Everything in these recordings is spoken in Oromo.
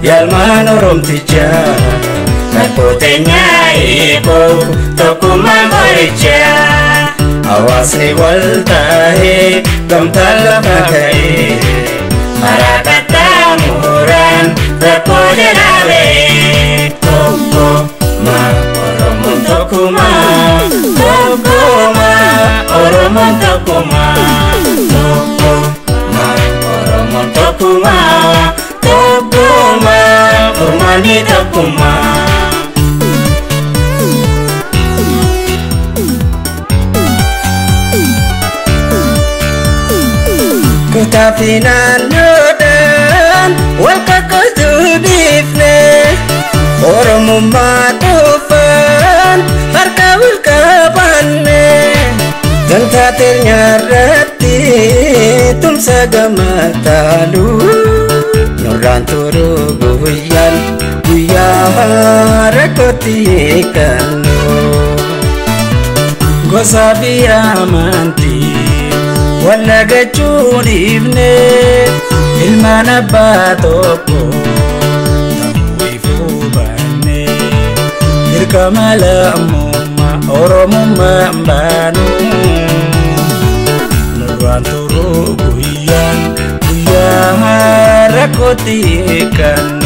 yalman oromticha nakotenya iko tokkummaa boricha awasni waltahe gamtala makae marakata muran rakoje rabe tokkuma oromon tokkuma tokkuma oromon tokkuma tokkuma oromon tokkuma tokkuma ormani tokkuma Kutafinan nodan walkakosu bifne oromummaa dhufan harka wilqabanne gantaatee nyaarratti tumsa gamatalu nurraan turu guyyaa rakkootti hiikannu gosa fi amantii walla gachuun ifne ilmaan abbaa tokko ta'uu baanne dirqama lammummaa oromummaa baanu nurraan turu guyyaa rakkootti hiikannu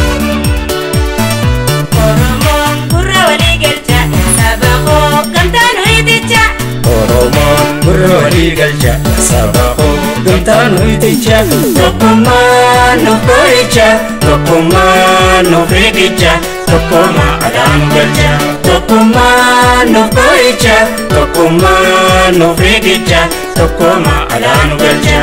Oromoon gurra walii galcha saba koo gamtaan ho'iticha Oromoon gurra walii galcha saba koo gamtaan ho'iticha tokkummaa nuuf boricha tokkummaa nuuf riqicha tokkummaa adaan galcha tokkummaa nuuf boricha tokkummaa nuuf riqicha tokkummaa adaan galcha